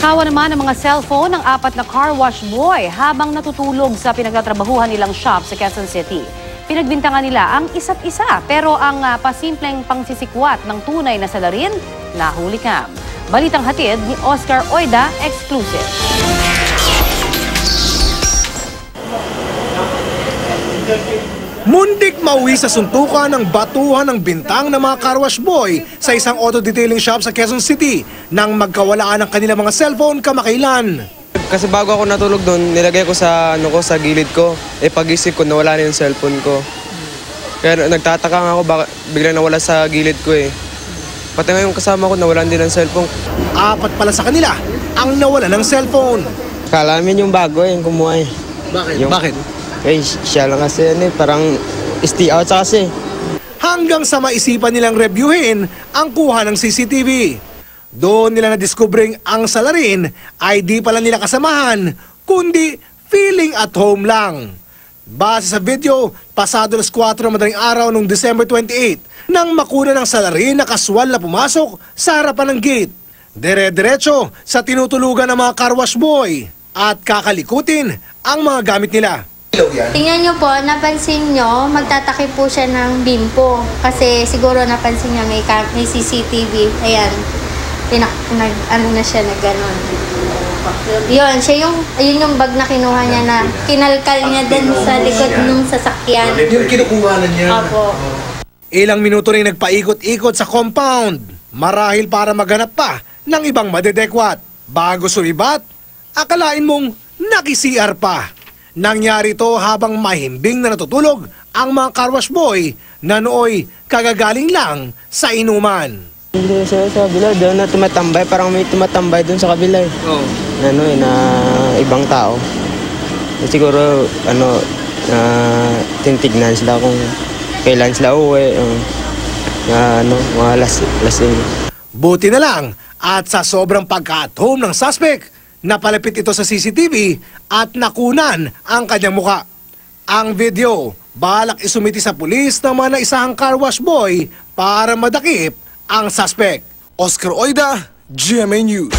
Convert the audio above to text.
Ninakawan naman ang mga cellphone ng 4 na car wash boy habang natutulog sa pinagtatrabahuhan nilang shop sa Quezon City. Pinagbintangan nila ang isa't isa pero ang pasimpleng pangsisikwat ng tunay na salarin, nahuli kam. Balitang hatid ni Oscar Oida, exclusive. Muntik mauwi sa suntukan ng batuhan ng bintang ng mga car wash boy sa isang auto detailing shop sa Quezon City nang magkawalaan ng kanilang mga cellphone kamakailan. Kasi bago ako natulog doon, nilagay ko sa sa gilid ko. Pag-isip ko nawala na yung cellphone ko. Kaya nagtataka nga ako bakit biglang nawala sa gilid ko Pati nga yung kasama ko nawalan din ng cellphone. 4 pala sa kanila ang nawala ng cellphone. Kala namin yung bago yung kumuha Bakit? Bakit? Siya lang kasi parang stay out kasi. Hanggang sa maisipan nilang reviewin ang kuha ng CCTV. Doon nila na-discovering ang salarin ay di pala nila kasamahan, kundi feeling at home lang. Base sa video, pasado alas 4 madaling araw noong December 28, nang makuna ng salarin na kaswal na pumasok sa harapan ng gate. Dire-diretso sa tinutulugan ng mga car wash boy at kakalikutin ang mga gamit nila. Tingnan nyo po, napansin nyo, magtatakip po siya ng bimpo. Kasi siguro napansin niya may CCTV. Ayan, ano na siya na gano'n. Yun, yun yung bag na kinuha niya na kinalkal niya din sa likod ng sasakyan. Yung kinukuha na niya? Opo. Ilang minuto rin nagpaikot-ikot sa compound. Marahil para maghanap pa ng ibang madedekwat. Bago sumibat, akalain mong naki-CR pa. Nangyari to habang mahimbing na natutulog ang mga car wash boy na nooy kagagaling lang sa inuman. Hindi sa kabila, doon na tumatambay. Parang may tumatambay doon sa kabila na ibang tao. Siguro, tinitignan sila kung kailan sila uwi. Mga lasing. Buti na lang at sa sobrang pagka-at-home ng suspect, napalapit ito sa CCTV at nakunan ang kanyang muka. Ang video, balak isumiti sa pulis ng mga naisahang car wash boy para madakip ang suspect. Oscar Oida, GMA News.